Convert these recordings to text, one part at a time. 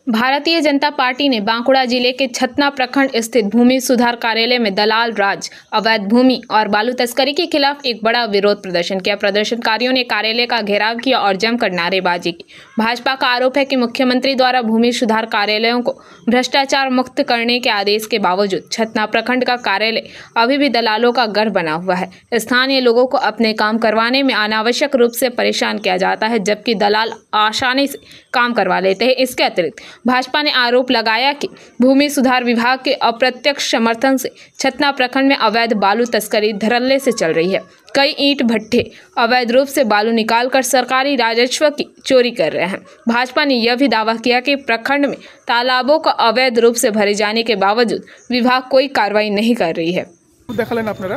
Bharatiya Janata party ने बांकुड़ा जिले के छतना प्रखंड स्थित भूमि सुधार कार्यालय में दलाल राज, अवैध भूमि और बालू तस्करी के खिलाफ एक बड़ा विरोध प्रदर्शन किया। प्रदर्शनकारियों ने कार्यालय का घेराव किया और जमकर नारेबाजी की। भाजपा का आरोप है कि मुख्यमंत्री द्वारा भूमि सुधार कार्यालयों को भ्रष्टाचार मुक्त करने के आदेश के बावजूद छतना प्रखंड का कार्यालय अभी भी दलालों का गढ़ बना हुआ है। स्थानीय लोगों को अपने काम करवाने में अनावश्यक रूप से परेशान किया जाता है, जबकि दलाल आसानी से काम करवा लेते हैं। इसके अतिरिक्त भाजपा ने आरोप लगाया कि भूमि सुधार विभाग के अप्रत्यक्ष समर्थन से छतना प्रखंड में अवैध बालू तस्करी धड़ल्ले से चल रही है। कई ईंट भट्ठे अवैध रूप से बालू निकालकर सरकारी राजस्व की चोरी कर रहे हैं। भाजपा ने यह भी दावा किया कि प्रखंड में तालाबों का अवैध रूप से भरे जाने के बावजूद विभाग कोई कार्रवाई नहीं कर रही है। দেখালেন আপনারা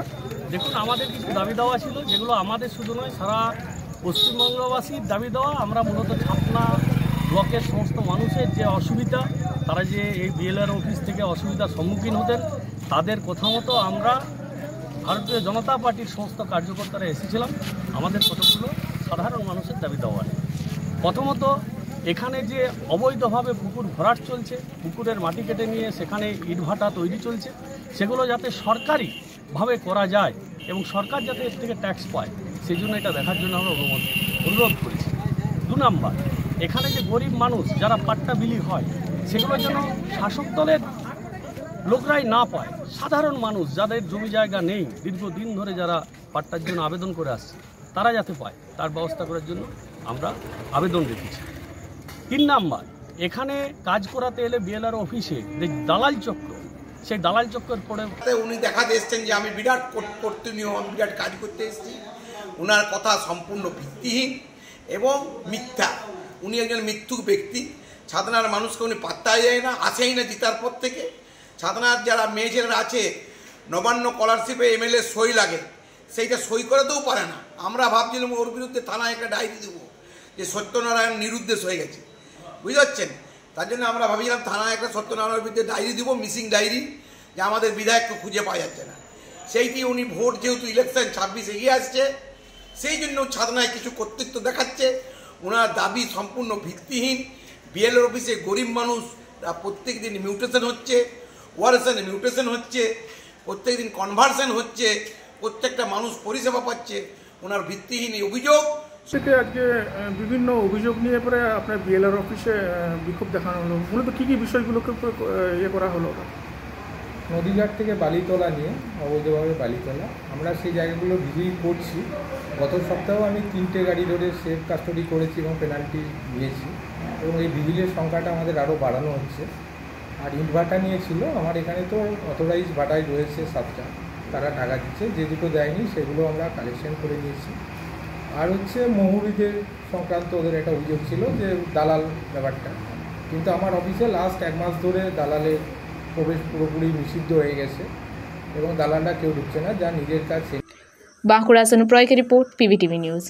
দেখুন, আমাদের কিছু দাবি দেওয়া ছিল, যেগুলো আমাদের শুধু নয় সারা পশ্চিমবঙ্গবাসীর দাবি দেওয়া। আমরা মূলত ছাতনা ব্লকের সমস্ত মানুষের যে অসুবিধা, তারা যে এই বিএলআর অফিস থেকে অসুবিধার সম্মুখীন হতেন, তাদের কথা মতো আমরা ভারতীয় জনতা পার্টির সমস্ত কার্যকর্তারা এসেছিলাম আমাদের কতগুলো সাধারণ মানুষের দাবি দেওয়া। প্রথমত, এখানে যে অবৈধভাবে পুকুর ভরাট চলছে, পুকুরের মাটি কেটে নিয়ে সেখানে ইটভাটা তৈরি চলছে, সেগুলো যাতে সরকারিভাবে করা যায় এবং সরকার যাতে এর থেকে ট্যাক্স পায়, সেই জন্য এটা দেখার জন্য আমরা অনুরোধ করেছি। 2 নম্বর, এখানে যে গরিব মানুষ যারা পাট্টা বিলি হয়, সেগুলো যেন শাসক দলের লোকরাই না পায়, সাধারণ মানুষ যাদের জমি জায়গা নেই, দীর্ঘদিন ধরে যারা পাট্টার জন্য আবেদন করে আসছে, তারা যাতে পায় তার ব্যবস্থা করার জন্য আমরা আবেদন রেখেছি। 3 নম্বর, এখানে কাজ করাতে এলে বিএলআর অফিসে যে দালাল চক্র, সেই দালাল চক্রের পরে উনি দেখাতে এসছেন যে আমি বিরাট কর্তনীয়, আমি বিরাট কাজ করতে এসেছি। ওনার কথা সম্পূর্ণ ভিত্তিহীন এবং মিথ্যা। উনি একজন মিথ্যুক ব্যক্তি। ছাতনার মানুষকে উনি পাত্তাই দেয় না, আসেই না জিতার পর থেকে। ছাতনার যারা মেয়ে ছেলেরা আছে, নবান্ন স্কলারশিপে এমএলএ সই লাগে, সেইটা সই করাতেও পারে না। আমরা ভাবছিলাম ওর বিরুদ্ধে থানায় একটা ডায়েরি দেবো যে সত্যনারায়ণ নিরুদ্দেশ হয়ে গেছে, বুঝতে পারছেন। তার জন্য আমরা ভাবছিলাম থানায় একটা সত্যনারায়ণের বিরুদ্ধে ডায়েরি দেবো, মিসিং ডায়েরি, যে আমাদের বিধায়ককে খুঁজে পাওয়া যাচ্ছে না। সেইটি উনি ভোট যেহেতু ইলেকশন 26 এগিয়ে আসছে, সেই জন্য ছাতনায় কিছু কর্তৃত্ব দেখাচ্ছে। ওনার দাবি সম্পূর্ণ ভিত্তিহীন। বিএলআর অফিসে গরিব মানুষ প্রত্যেক দিন মিউটেশন হচ্ছে, ওয়ারেশনে মিউটেশন হচ্ছে, প্রত্যেক দিন কনভার্সন হচ্ছে, প্রত্যেকটা মানুষ পরিষেবা পাচ্ছে। ওনার ভিত্তিহীন এই অভিযোগ। সেটা আজকে বিভিন্ন অভিযোগ নিয়ে পরে আপনার বিএলআর অফিসে বিক্ষোভ দেখানো হলো। মূলত কী কী বিষয়গুলোকে ইয়ে করা হলো? নদীঘাট থেকে বালি তোলা নিয়ে, অবৈধভাবে বালি তোলা, আমরা সেই জায়গাগুলো ভিজিট করছি। গত সপ্তাহেও আমি 3টে গাড়ি ধরে সেফ কাস্টডি করেছি এবং পেনাল্টি দিয়েছি, এবং এই ভিজিলের সংখ্যাটা আমাদের আরও বাড়ানো হচ্ছে। আর ইট ভাটা নিয়েছিল, আমার এখানে তো অথরাইজ ভাটায় রয়েছে 7টা, তারা টাকা দিচ্ছে। যে দুটো দেয়নি সেগুলো আমরা কালেকশন করে নিয়েছি। আর হচ্ছে মহুরিদের সংক্রান্ত ওদের একটা অভিযোগ ছিল যে দালাল ব্যাপারটা, কিন্তু আমার অফিসে লাস্ট 1 মাস ধরে দালালের প্রবেশ পুরোপুরি নিষিদ্ধ হয়ে গেছে এবং দালালরা কেউ ঢুকছে না, যা নিজের কাজ। बांकुड़ा से अनुप्राय की रिपोर्ट, पीवीटीवी न्यूज़।